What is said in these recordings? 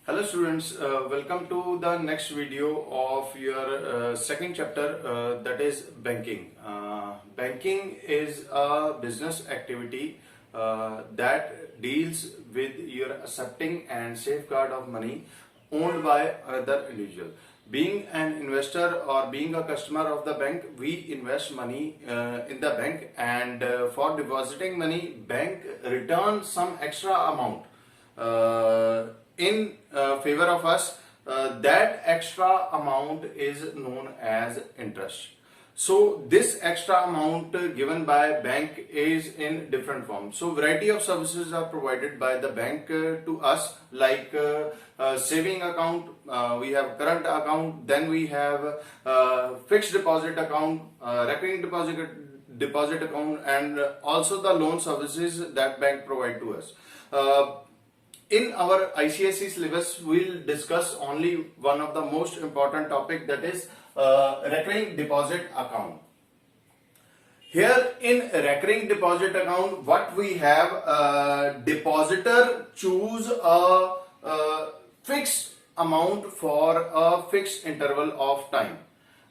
Hello students, welcome to the next video of your second chapter, that is banking. Banking is a business activity that deals with your accepting and safeguard of money owned by another individual. Being an investor or being a customer of the bank, we invest money in the bank, and for depositing money, bank returns some extra amount in favor of us. That extra amount is known as interest. So this extra amount given by bank is in different forms. So variety of services are provided by the bank to us, like saving account, we have current account, then we have fixed deposit account, recurring deposit account, and also the loan services that bank provide to us. In our ICSE syllabus, we'll discuss only one of the most important topic, that is recurring deposit account. Here in recurring deposit account, what we have, depositor choose a fixed amount for a fixed interval of time,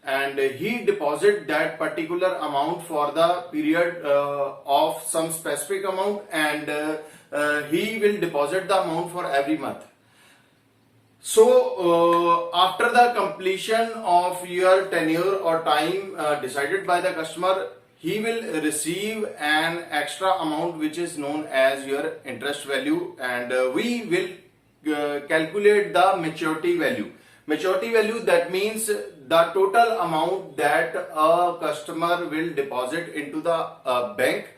and he deposit that particular amount for the period of some specific amount, and he will deposit the amount for every month. So after the completion of your tenure or time decided by the customer, he will receive an extra amount which is known as your interest value, and we will calculate the maturity value. Maturity value, that means the total amount that a customer will deposit into the bank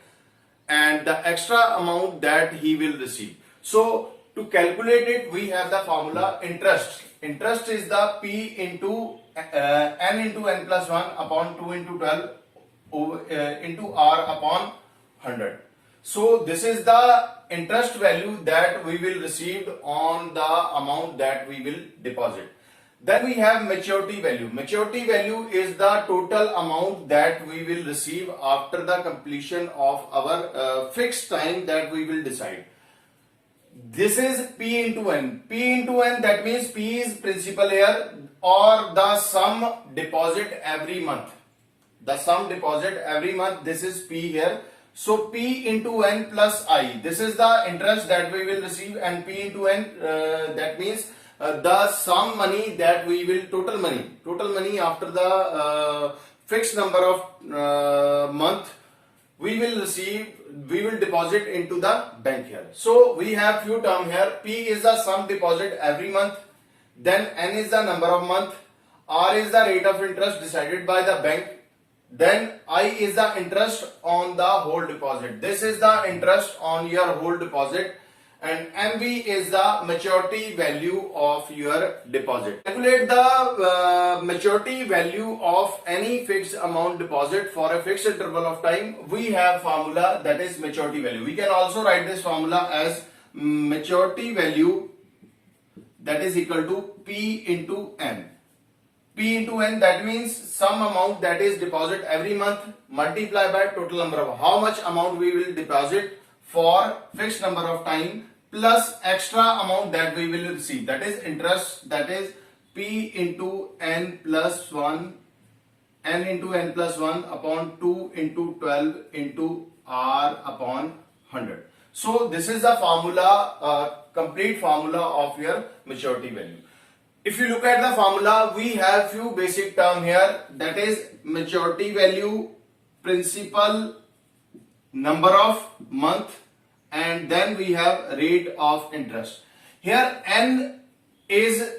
and the extra amount that he will receive. So to calculate it, we have the formula interest. Interest is the P into n into n plus 1 upon 2 into 12 into R upon 100. So this is the interest value that we will receive on the amount that we will deposit. Then we have maturity value. Maturity value is the total amount that we will receive after the completion of our fixed time that we will decide. This is P into N. P into N, that means P is principal here, or the sum deposit every month. The sum deposit every month, this is P here. So P into N plus I. This is the interest that we will receive, and P into N, that means the sum money that we will, total money after the fixed number of month we will receive, we will deposit into the bank here. So we have few term here. P is the sum deposit every month, then N is the number of month, R is the rate of interest decided by the bank, then I is the interest on the whole deposit. This is the interest on your whole deposit, and MV is the maturity value of your deposit. Calculate the maturity value of any fixed amount deposit for a fixed interval of time. We have formula, that is maturity value. We can also write this formula as maturity value, that is equal to P into N. P into N, that means some amount that is deposit every month multiplied by total number of how much amount we will deposit for fixed number of time, plus extra amount that we will receive, that is interest, that is P into N plus 1, N into N plus 1 upon 2 into 12 into R upon 100. So this is the formula, complete formula of your maturity value. If you look at the formula, we have few basic term here, that is maturity value, principal, number of month, and then we have rate of interest. Here N is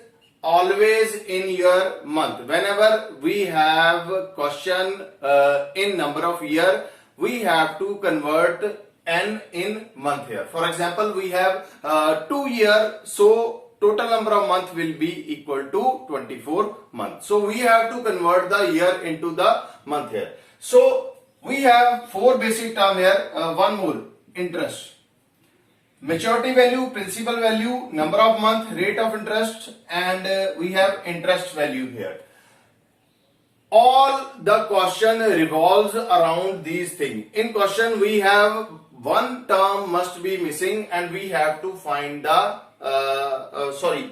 always in your month. Whenever we have question in number of year, we have to convert N in month here. For example, we have 2 year, so total number of month will be equal to 24 months. So we have to convert the year into the month here. So we have 4 basic term here, one more, interest. Maturity value, principal value, number of month, rate of interest, and we have interest value here. All the question revolves around these things. In question we have one term must be missing and we have to find the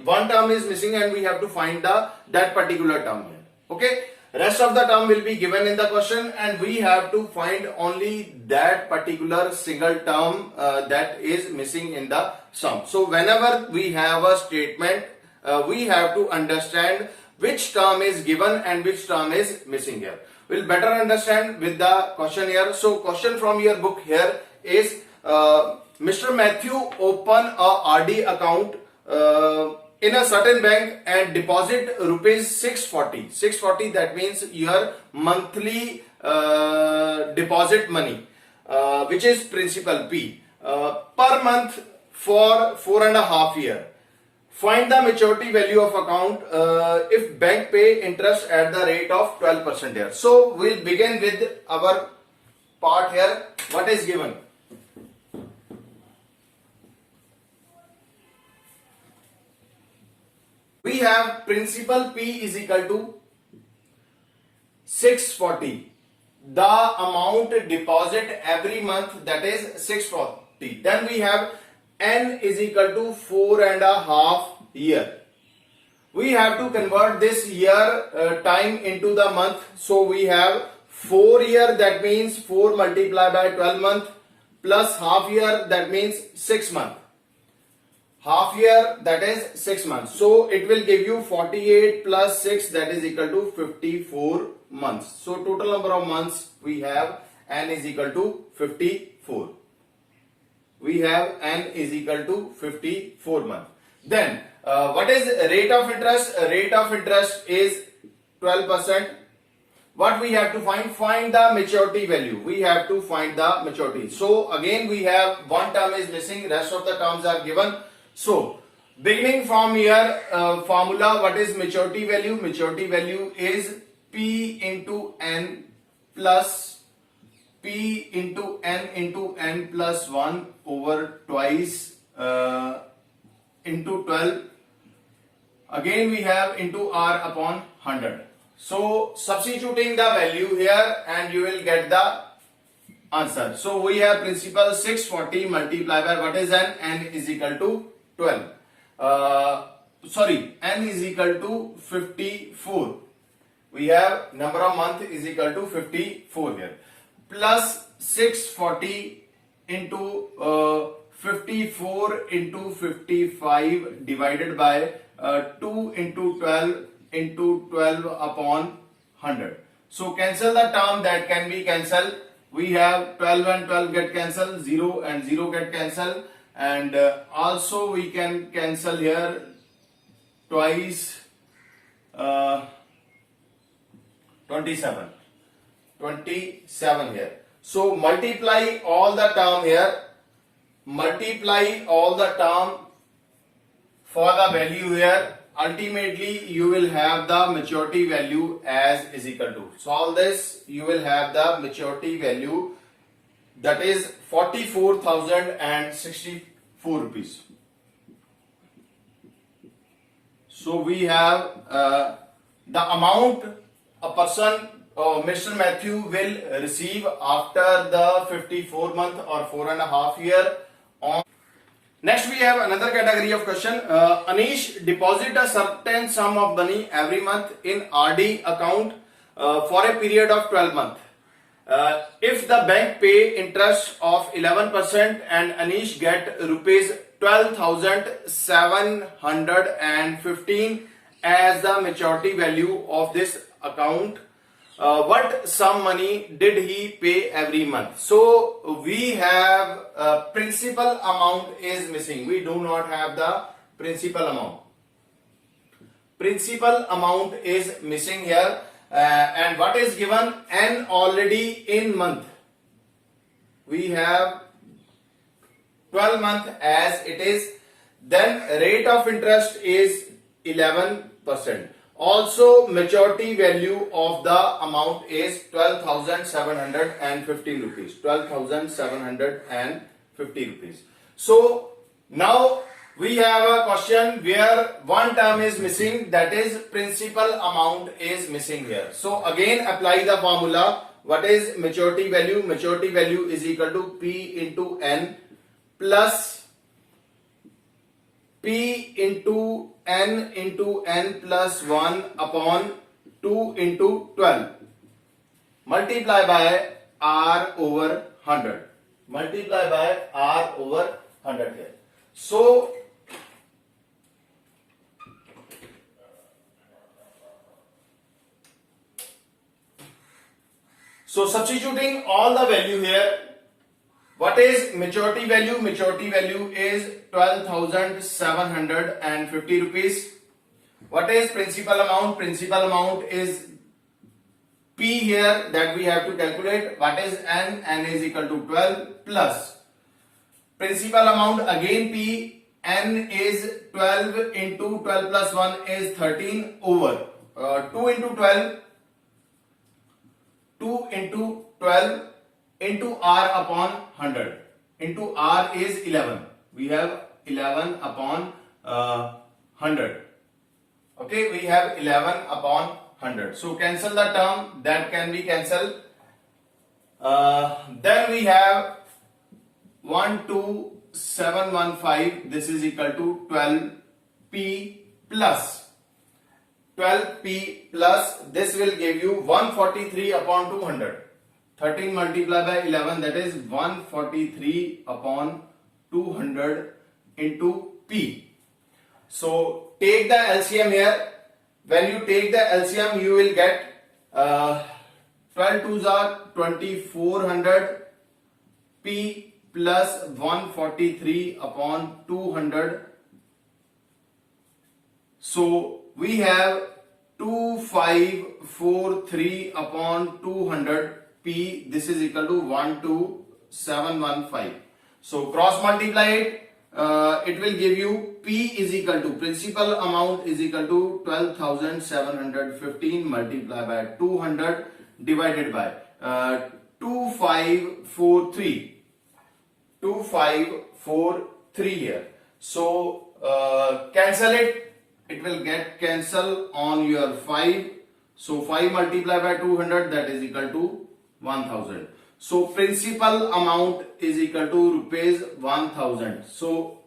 one term is missing and we have to find that particular term here. Okay, rest of the term will be given in the question and we have to find only that particular single term that is missing in the sum. So whenever we have a statement, we have to understand which term is given and which term is missing here. We'll better understand with the question here. So question from your book here is Mr. Matthew open a RD account in a certain bank and deposit rupees 640. 640, that means your monthly deposit money, which is principal P, per month for 4.5 years. Find the maturity value of account if bank pay interest at the rate of 12% here. So we'll begin with our part here. What is given? We have principal P is equal to 640. The amount deposit every month, that is 640. Then we have N is equal to 4.5 year. We have to convert this year time into the month. So we have 4 year, that means 4 multiplied by 12 month, plus half year, that means 6 month. Half year, that is 6 months. So it will give you 48 plus 6, that is equal to 54 months. So total number of months we have N is equal to 54. We have N is equal to 54 months. Then what is rate of interest? Rate of interest is 12%. What we have to find? Find the maturity value. We have to find the maturity. So again we have one term is missing, rest of the terms are given. So beginning from here, formula, what is maturity value? Maturity value is P into N plus P into N plus 1 over twice into 12. Again we have into R upon 100. So substituting the value here and you will get the answer. So we have principal 640 multiplied by what is N? N is equal to 12. N is equal to 54. We have number of month is equal to 54 here. Plus 640 into 54 into 55 divided by 2 into 12 into 12 upon 100. So cancel the term that can be cancelled. We have 12 and 12 get cancelled, 0 and 0 get cancelled, and also we can cancel here twice 27 here. So multiply all the term here, multiply all the term for the value here. Ultimately you will have the maturity value as is equal to. Solve this, you will have the maturity value, that is 44,064 rupees. So we have the amount a person, Mr. Matthew, will receive after the 54 month or 4.5 year. Next we have another category of question. Anish deposit a certain sum of money every month in RD account for a period of 12 months. If the bank pay interest of 11% and Anish get rupees 12,715 as the maturity value of this account, what sum money did he pay every month? So we have principal amount is missing. We do not have the principal amount. Principal amount is missing here, and what is given? N already in month. We have 12 month as it is. Then rate of interest is 11%. Also maturity value of the amount is 12,750 rupees. 12,750 rupees. So now we have a question where one term is missing, that is principal amount is missing here. So again apply the formula. what is maturity value? Maturity value is equal to P into N plus P into N plus 1 upon 2 into 12 multiply by R over 100. Multiply by R over 100 here. So substituting all the value here, what is maturity value? Maturity value is 12,750 rupees. What is principal amount? Principal amount is P here that we have to calculate. What is N? N is equal to 12 plus principal amount again P. N is 12 into 12 plus 1 is 13 over 2 into 12 into R upon 100 into R is 11. We have 11 upon 100. Okay, we have 11 upon 100. So cancel the term, that can be cancelled. Then we have 12715. This is equal to 12P plus 12P plus this will give you 143 upon 200. 13 multiplied by 11, that is 143 upon 200 into P. So take the LCM here. When you take the LCM, you will get 12 2s are 2400 P plus 143 upon 200. So we have 2543 upon 200 P. This is equal to 12715. So cross multiply it. It will give you P is equal to principal amount is equal to 12,715 multiplied by 200 divided by 2543 here. So cancel it. It will get cancelled on your 5. So 5 multiplied by 200, that is equal to 1000. So principal amount is equal to rupees 1000. So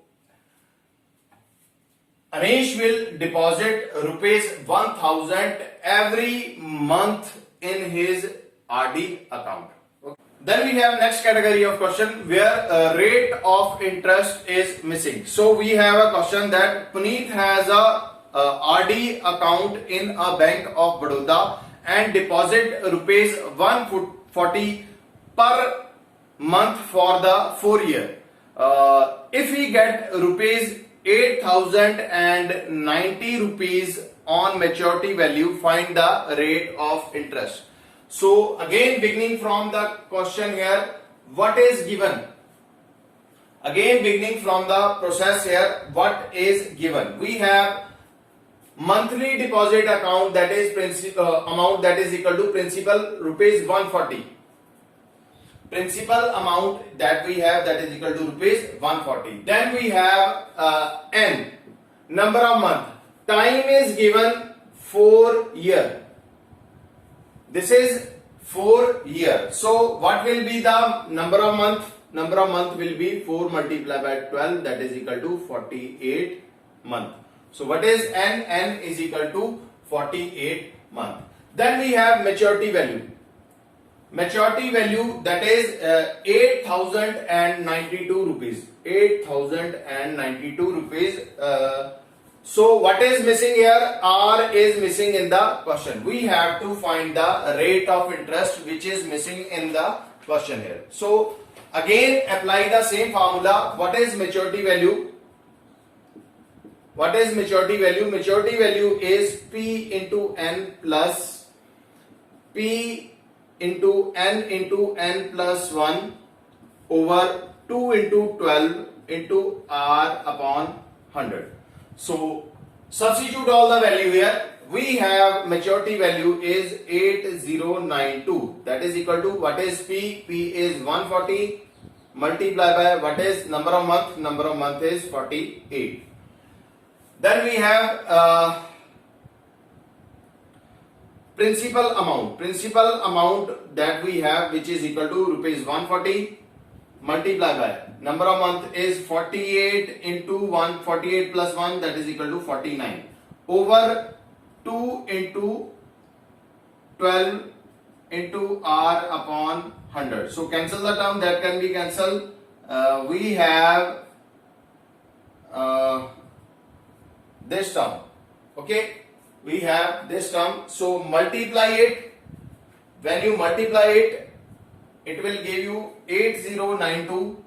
Anish will deposit rupees 1000 every month in his RD account. Okay. Then we have next category of question where rate of interest is missing. So we have a question that Puneet has a RD account in a Bank of Baroda and deposit rupees 140 per month for the 4 year. If we get rupees 8,090 rupees on maturity value, find the rate of interest. So again, beginning from the question here, what is given? Again, beginning from the process here, what is given? We have monthly deposit account, that is amount that is equal to principal rupees 140. Principal amount that we have, that is equal to rupees 140. Then we have N, number of month. Time is given 4 year. This is 4 year. So what will be the number of month? Number of month will be 4 multiplied by 12, that is equal to 48 month. So what is N? N is equal to 48 month. Then we have maturity value. Maturity value, that is 8,092 rupees. 8,092 rupees. So what is missing here? R is missing in the question. We have to find the rate of interest which is missing in the question here. So again apply the same formula. What is maturity value? What is maturity value? Maturity value is P into N plus P into N plus 1 over 2 into 12 into R upon 100. So substitute all the value here. We have maturity value is 8092. That is equal to what is P? P is 140 multiplied by what is number of month? Number of month is 48. Then we have principal amount that we have, which is equal to rupees 140 multiplied by number of month is 48 into 148 plus 1, that is equal to 49 over 2 into 12 into r upon 100. So cancel the term, that can be cancelled. We have this term. Okay, we have this term. So multiply it. When you multiply it, it will give you 8092,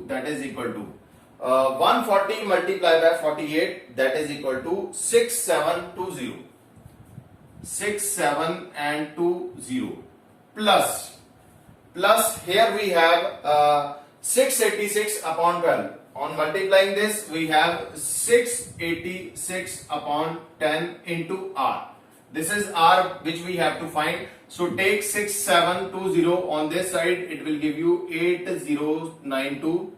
that is equal to 140 multiplied by 48, that is equal to 6720 plus here we have 686 upon 12. On multiplying this, we have 686 upon 10 into r. This is r which we have to find. So take 6720 on this side, it will give you 8092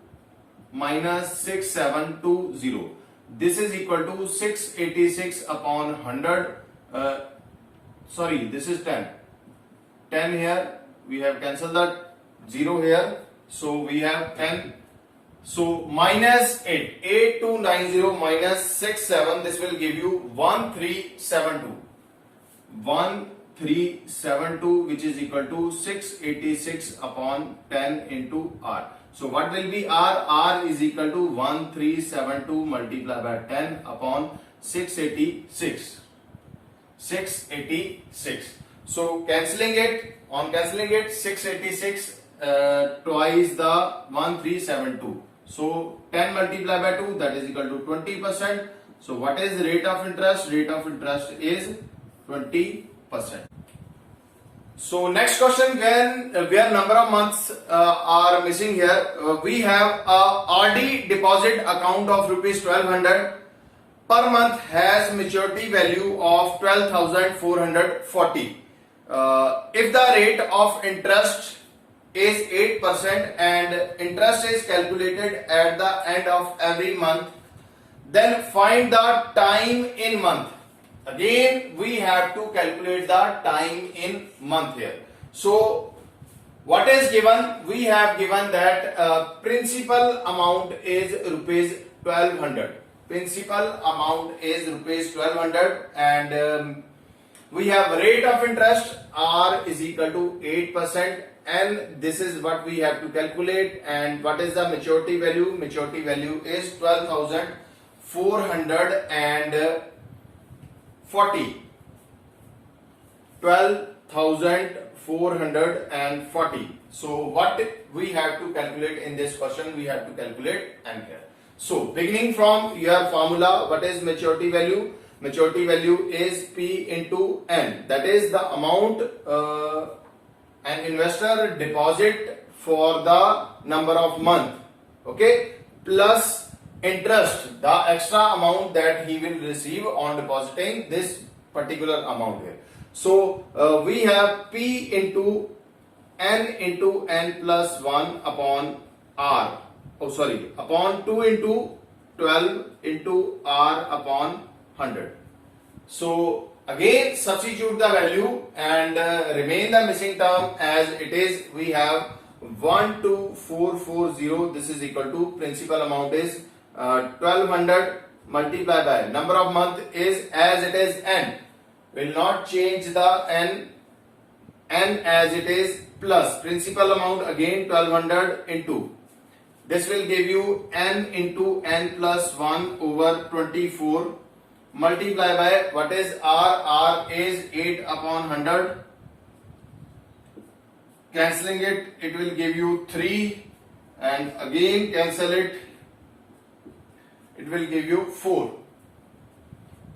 minus 6720. This is equal to 686 upon 100. Sorry, this is 10. 10 here, we have cancelled that 0 here. So we have 10. So minus 8. 8290 minus 67. This will give you 1372. 1372, which is equal to 686 upon 10 into r. So what will be r? R is equal to 1372 multiplied by 10 upon 686. 686. So cancelling it, 686 twice the 1372. So 10 multiplied by 2, that is equal to 20%. So what is rate of interest? Rate of interest is 20%. So next question, when where number of months are missing here, we have a RD deposit account of rupees 1200 per month has maturity value of 12,440. If the rate of interest is 8% and interest is calculated at the end of every month, then find the time in month. Again, we have to calculate the time in month here. So what is given? We have given that principal amount is rupees 1200. Principal amount is rupees 1200 and we have rate of interest R is equal to 8%, and this is what we have to calculate. And what is the maturity value? Maturity value is 12,440. 12,440. So what we have to calculate in this question? We have to calculate N here. So beginning from your formula, what is maturity value? Maturity value is P into N. That is the amount an investor deposit for the number of month. Okay, plus interest, the extra amount that he will receive on depositing this particular amount here. So we have P into N plus 1 upon R. Oh sorry, upon 2 into 12 into R upon 100. So again substitute the value and remain the missing term as it is. We have 12440. This is equal to principal amount is 1200 multiplied by number of month is as it is N. Will not change the N as it is plus principal amount again 1200 into. This will give you N into N plus 1 over 24 multiply by what is R? R is 8 upon 100. Cancelling it, it will give you 3 and again cancel it, it will give you 4.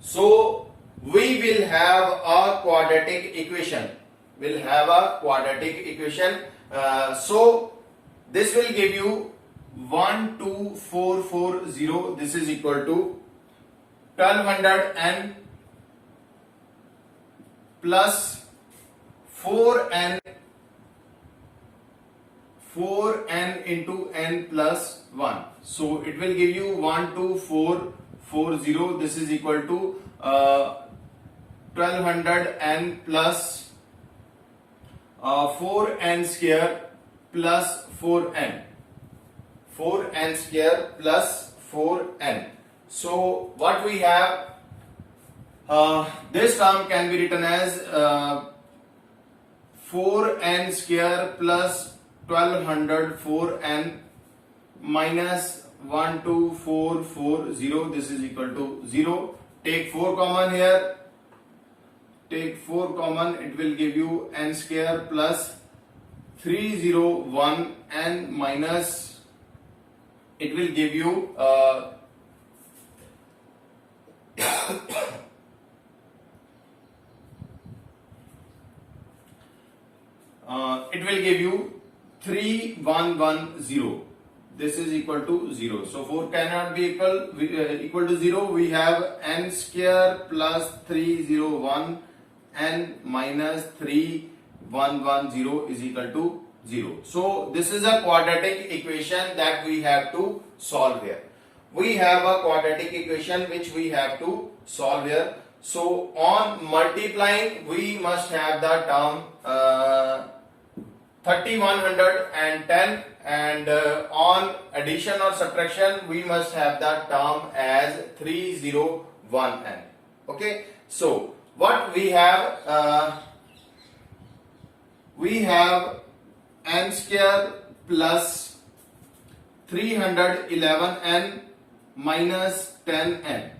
So we will have a quadratic equation. We'll have a quadratic equation. So this will give you 12440. This is equal to 1200 N plus 4N into N plus 1. So it will give you 12440. This is equal to 1200 n plus 4n square plus 4n. 4n square plus 4n. So what we have, this term can be written as 4n square plus 1200 4n minus 12440. This is equal to 0. Take 4 common here. Take 4 common, it will give you n square plus 301 n minus, it will give you it will give you 3110. This is equal to 0. So 4 cannot be equal to 0. We have n square plus 301 n minus 3110 is equal to 0. So this is a quadratic equation that we have to solve here. We have a quadratic equation which we have to solve here. So on multiplying, we must have the term 3110, and on addition or subtraction, we must have the term as 301n. Okay, so what we have n square plus 311n minus 10n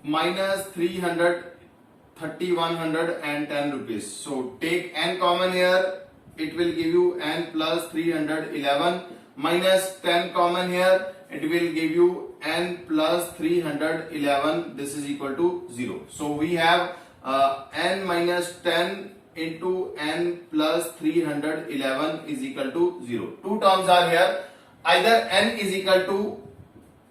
minus 3110 rupees. So take n common here, it will give you n plus 311 minus 10 common here, it will give you n plus 311. This is equal to 0. So we have n minus 10 into n plus 311 is equal to 0. Two terms are here. Either n is equal to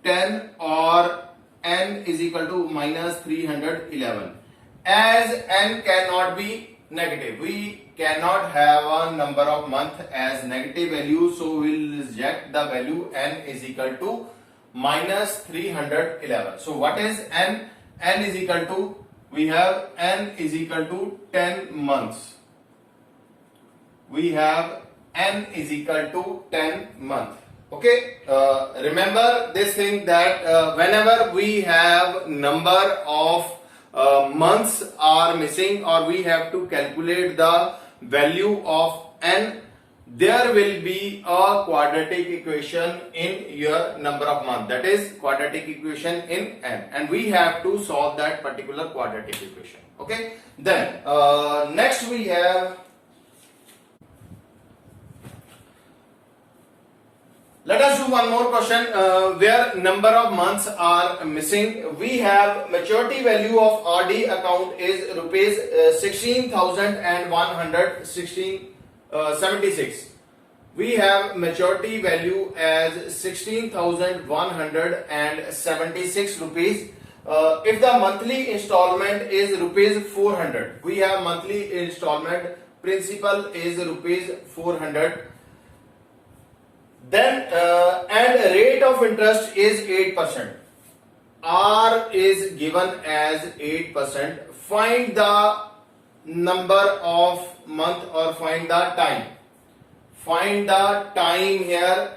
10 or n is equal to minus 311. As n cannot be negative, we cannot have a number of month as negative value, so we will reject the value n is equal to minus 311. So what is n? N is equal to, we have n is equal to 10 months. We have n is equal to 10 months. Okay, remember this thing that whenever we have number of months are missing, or we have to calculate the value of n, there will be a quadratic equation in your number of months, that is quadratic equation in n, and we have to solve that particular quadratic equation. Okay, then next we have, let us do one more question where number of months are missing. We have maturity value of RD account is rupees 16,176. We have maturity value as 16,176 rupees. If the monthly installment is rupees 400, we have monthly installment principal is rupees 400. Then and rate of interest is 8%. R is given as 8%. Find the number of month or find the time. Find the time here.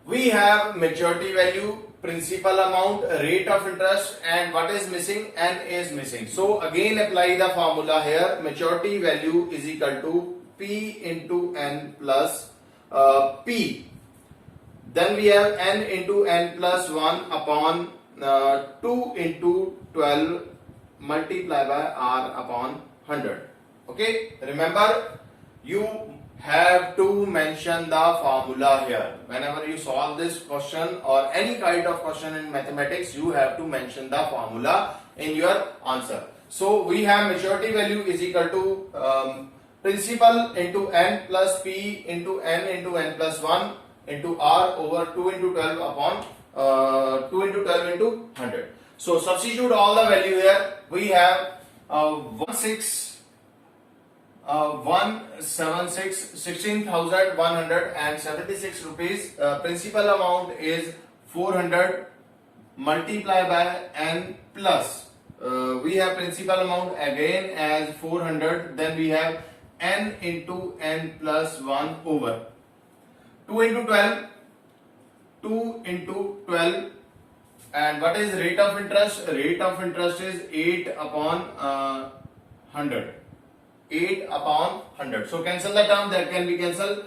We have maturity value, principal amount, rate of interest, and what is missing? N is missing. So again apply the formula here. Maturity value is equal to P into N plus P. Then we have n into n plus 1 upon 2 into 12 multiplied by r upon 100. Okay, remember you have to mention the formula here. Whenever you solve this question or any kind of question in mathematics, you have to mention the formula in your answer. So we have maturity value is equal to principal into n plus p into n plus 1 into r over 2 into 12 upon 2 into 12 into 100. So substitute all the value here. We have 16,176 rupees. Principal amount is 400 multiplied by n plus we have principal amount again as 400, then we have n into n plus 1 over 2 into 12, 2 into 12. And what is rate of interest? Rate of interest is 8 upon 100. 8 upon 100. So cancel the term, that can be cancelled.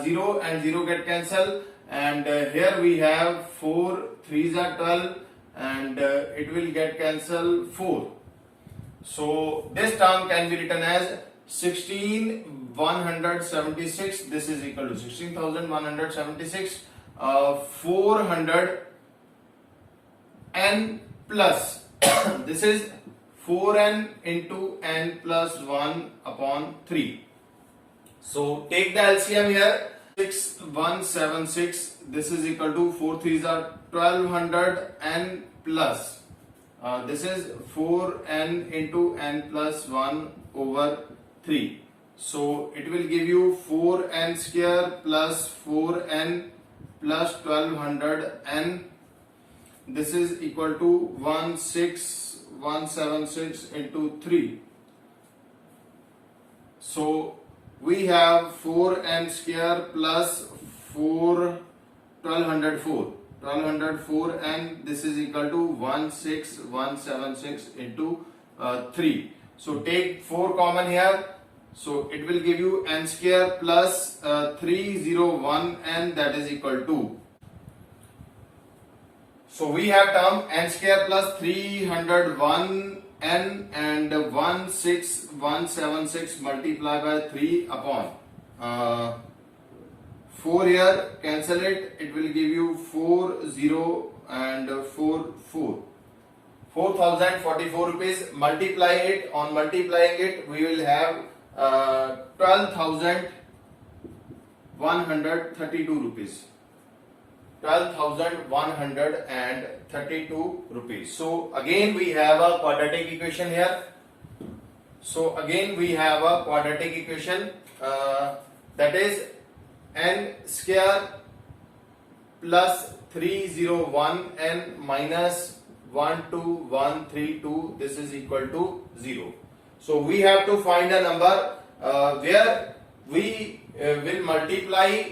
0 and 0 get cancelled. And here we have 4 3s are 12, and it will get cancelled 4. So this term can be written as 16,176. This is equal to 16,176. 400 n plus this is 4n into n plus 1 upon 3. So take the LCM here. 6176, this is equal to 4 3s are 1200 n plus this is 4n into n plus 1 over 3. So it will give you 4n square plus 4n plus 1200 n. This is equal to 16176 into 3. So we have 4n square plus 1204 and this is equal to 16176 into 3. So take 4 common here. So it will give you n square plus 301 n, that is equal to. So we have term n square plus 301 n and 16176 multiplied by 3 upon 4 here, cancel it, it will give you 4 0 and 4 4. 4044 rupees. Multiply it, on multiplying it we will have 12,132 rupees. 12,132 rupees. So again we have a quadratic equation here. So again we have a quadratic equation that is n square plus 301 n minus 12132, this is equal to 0. So we have to find a number where we will multiply,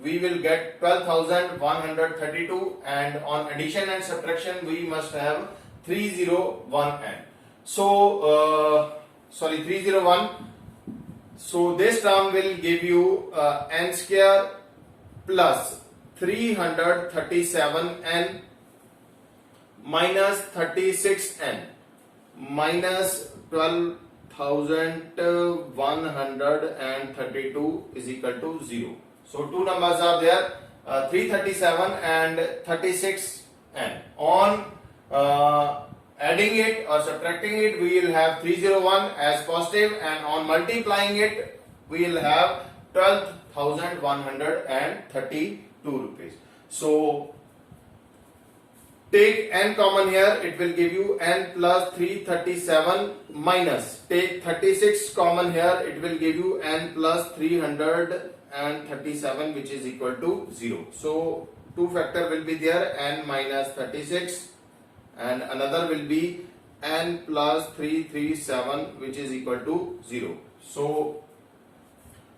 we will get 12,132, and on addition and subtraction we must have 301n. So 301. So this term will give you n square plus 337n minus 36n minus 12,132 is equal to 0. So two numbers are there, 337 and 36n. On adding it or subtracting it, we will have 301 as positive, and on multiplying it we will have 12,132 rupees. So take n common here, it will give you n plus 337 minus, take 36 common here, it will give you n plus 337, which is equal to 0. So two factor will be there, n minus 36, and another will be n plus 337, which is equal to 0. So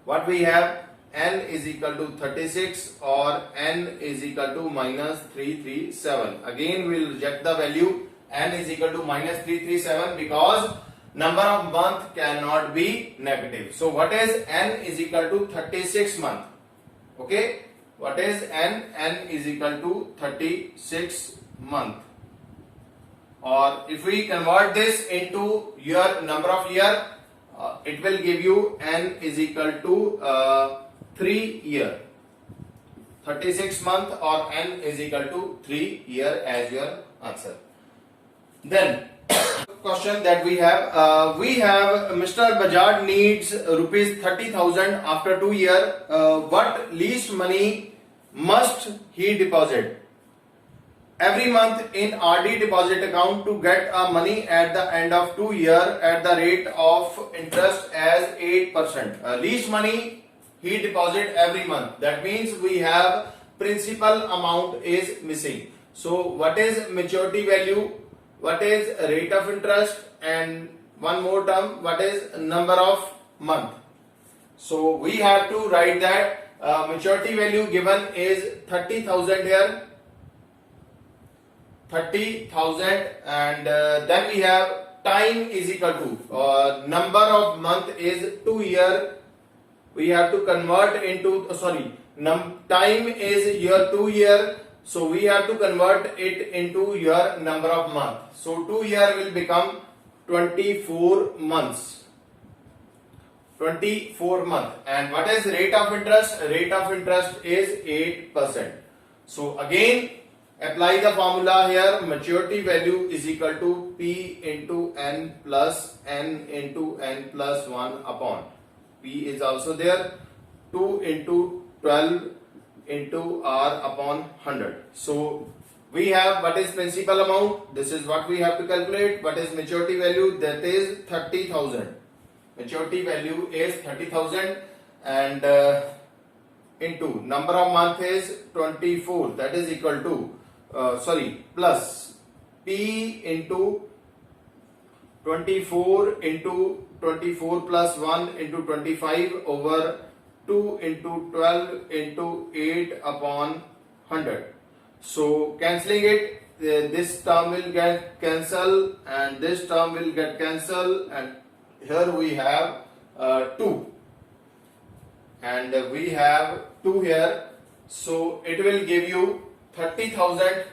what we have, n is equal to 36 or n is equal to minus 337. Again we will reject the value, n is equal to minus 337 because number of month cannot be negative. So what is n is equal to 36 month? Okay, what is n? N is equal to 36 month. Or if we convert this into your number of year, it will give you n is equal to 3 year. 36 month or n is equal to 3 year as your answer. Then question that we have Mr. Bajaj needs rupees 30,000 after 2 years. What least money must he deposit every month in RD deposit account to get a money at the end of 2 years at the rate of interest as 8%? Least money he deposit every month. That means we have principal amount is missing. So what is maturity value? what is rate of interest, and one more term, what is number of month. So we have to write that maturity value given is 30,000 here, 30,000, and then we have time is equal to number of month is 2 year. We have to convert into time is your 2 year, so we have to convert it into your number of month. So 2 year will become 24 months. 24 month. And what is rate of interest? Rate of interest is 8%. So again, apply the formula here. Maturity value is equal to P into N plus N into N plus 1 upon. P is also there. 2 into 12 into R upon 100. So we have what is principal amount. This is what we have to calculate. What is maturity value? That is 30,000. Maturity value is 30,000, and into number of month is 24. That is equal to plus P into 24 into 24 plus 1 into 25 over 2 into 12 into 8 upon 100. So cancelling it, this term will get cancelled and this term will get cancelled, and here we have 2 and we have 2 here. So it will give you 30,000.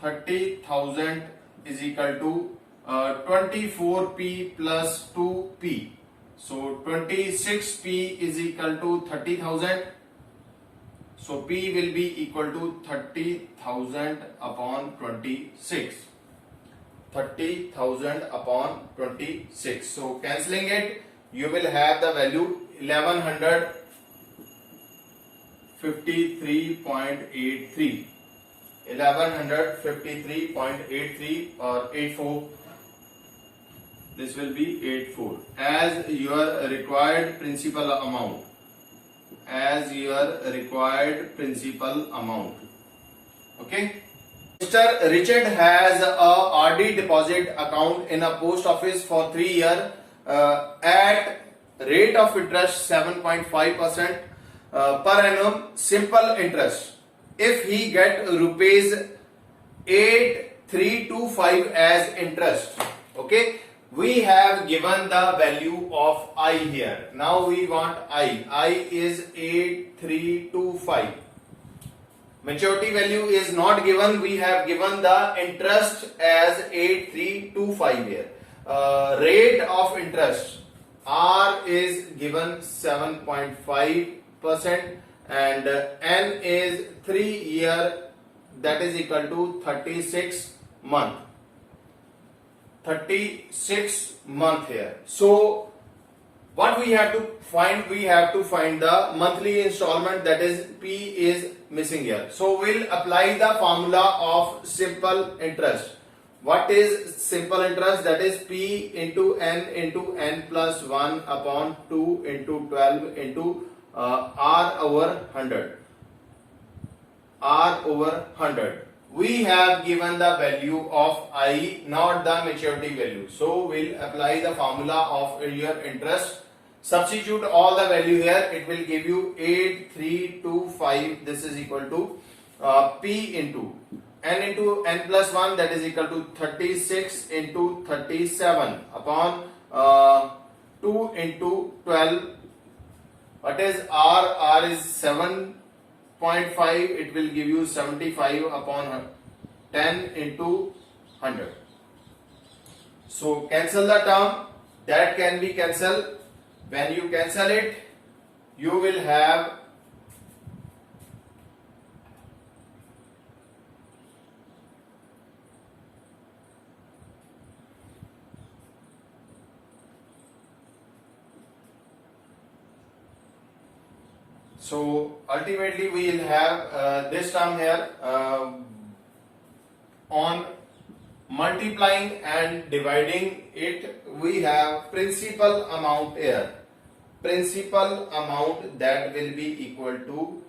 30,000 is equal to 24P plus 2P. So 26P is equal to 30,000. So P will be equal to 30,000 upon 26. 30,000 upon 26. So cancelling it, you will have the value 1153.83. 1153.83 or 84. This will be 84 as your required principal amount. As your required principal amount. Okay. Mr. Richard has a RD deposit account in a post office for 3 years at rate of interest 7.5% per annum, simple interest. If he get rupees 8325 as interest, okay, we have given the value of I here. Now we want I is 8325. Maturity value is not given. We have given the interest as 8325 here. Rate of interest R is given 7.5% and N is 3 year, that is equal to 36 month. 36 month here. So what we have to find? We have to find the monthly installment, that is P is missing here. So we'll apply the formula of simple interest. What is simple interest? That is P into N plus 1 upon 2 into 12 into R over 100. R over 100. We have given the value of I, not the maturity value. So we'll apply the formula of your interest. Substitute all the value here. It will give you 8325. This is equal to P into N plus 1, that is equal to 36 into 37 upon 2 into 12. What is R? R is 7.5. It will give you 75 upon 10 into 100. So cancel the term. That can be cancelled. When you cancel it, you will have so ultimately we will have this term here on multiplying and dividing it. We have principal amount here. Principal amount, that will be equal to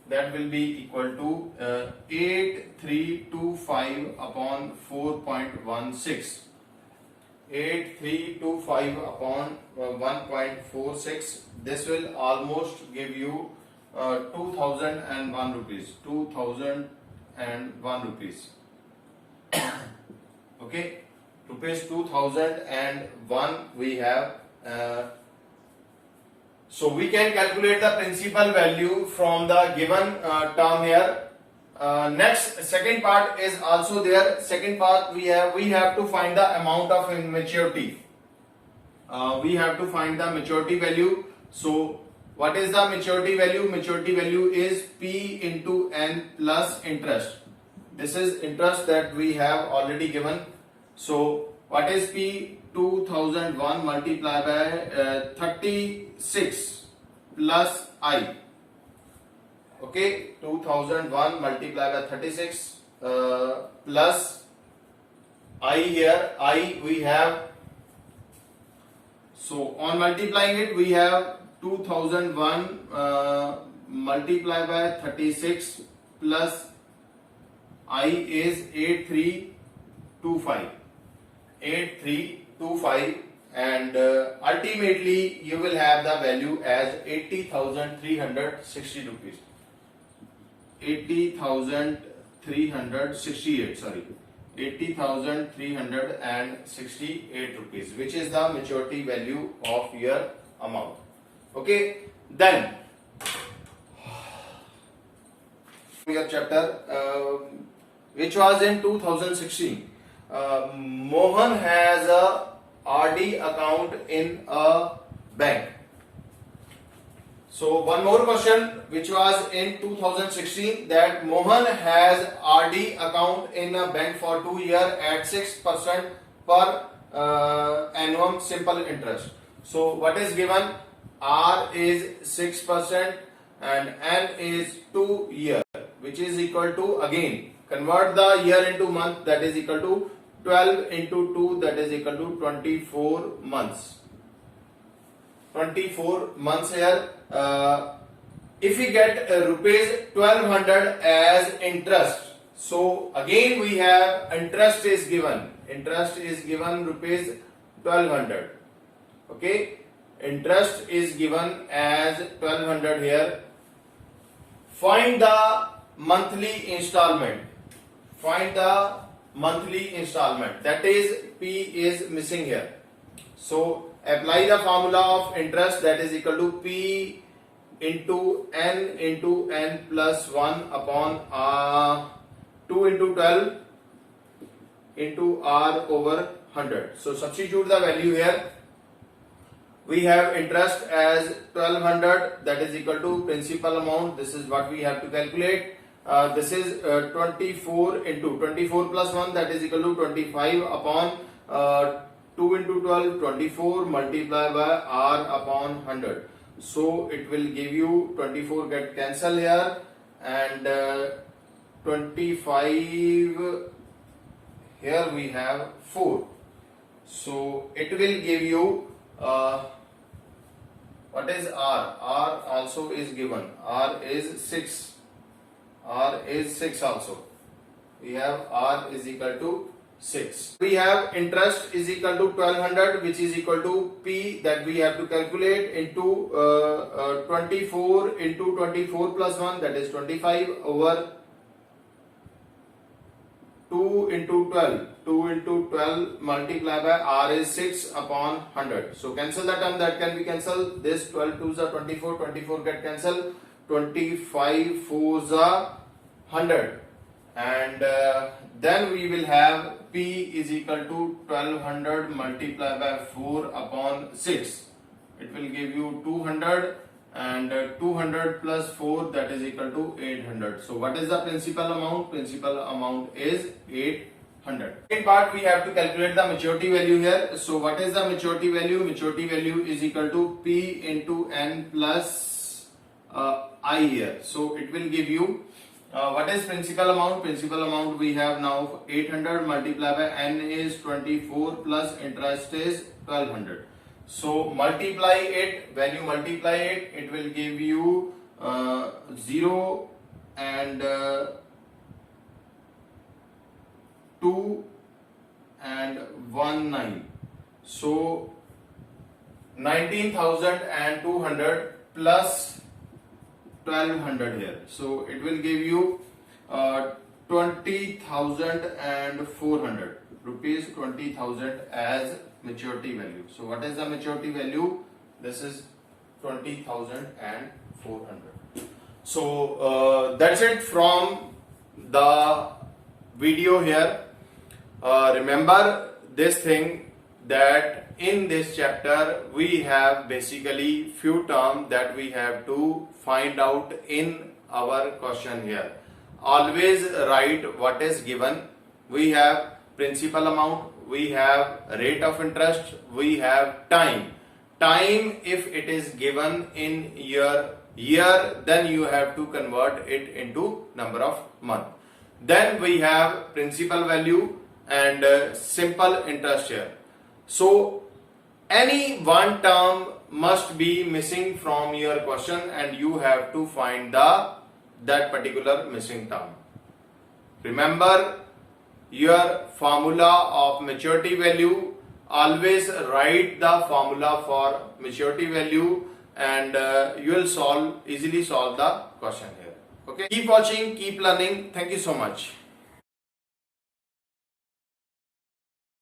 that will be equal to 8325 upon 4.16. 8325 upon 1.46. This will almost give you 2001 rupees. 2001 rupees. Okay, rupees 2001 we have. So we can calculate the principal value from the given term here. Next, second part is also there. Second part we have to find the amount of maturity. We have to find the maturity value. So what is the maturity value? Maturity value is P into N plus interest. This is interest that we have already given. So what is P? 2001 multiplied by 36 plus I. Okay, 2001 multiplied by 36 plus I here. I we have. So on multiplying it, we have 2001 multiplied by 36 plus I is 8325. 8325, and ultimately you will have the value as 80,360 rupees. 80,368, sorry, 80,368 rupees, which is the maturity value of your amount. Okay, then your chapter which was in 2016. Mohan has a RD account in a bank. So one more question which was in 2016, that Mohan has RD account in a bank for 2 years at 6% per annum simple interest. So what is given? R is 6% and N is 2 years, which is equal to, again convert the year into month, that is equal to 12 into 2, that is equal to 24 months. 24 months here. If we get rupees 1200 as interest, so again we have interest is given. Interest is given rupees 1200. Okay, interest is given as 1200 here. Find the monthly installment. Find the monthly installment, that is P is missing here. So apply the formula of interest, that is equal to P into N plus 1 upon 2 into 12 into R over 100. So substitute the value here. We have interest as 1200, that is equal to principal amount. This is what we have to calculate. This is 24 into 24 plus 1, that is equal to 25 upon 2 into 12, 24 multiplied by R upon 100. So it will give you 24 get cancel here, and 25 here we have 4. So it will give you what is R? R also is given. R is 6. R is 6 also. We have R is equal to 6. We have interest is equal to 1200, which is equal to P, that we have to calculate, into 24 into 24 plus 1, that is 25 over 2 into 12. 2 into 12 multiplied by R is 6 upon 100. So cancel the term, that can be cancelled. This 12 2s are 24, 24 get cancelled. 25 4s are 100, and then we will have P is equal to 1200 multiplied by 4 upon 6. It will give you 200, and 200 plus 4, that is equal to 800. So what is the principal amount? Principal amount is 800. In part we have to calculate the maturity value here. So what is the maturity value? Maturity value is equal to P into N plus I here. So it will give you what is principal amount? Principal amount we have now 800 multiplied by N is 24 plus interest is 1200. So multiply it. When you multiply it, it will give you 0 and 2 and 1 9. So 19,200 plus 1200 here. So it will give you 20,400 rupees, 20,000 as maturity value. So what is the maturity value? This is 20,400. So that's it from the video here. Remember this thing, that in this chapter we have basically few terms that we have to find out in our question here. Always write what is given. We have principal amount, we have rate of interest, we have time. Time, if it is given in your year, then you have to convert it into number of month. Then we have principal value and simple interest here. So any one term must be missing from your question and you have to find that particular missing term. Remember your formula of maturity value. Always write the formula for maturity value and you will easily solve the question here. Okay, keep watching, keep learning. Thank you so much.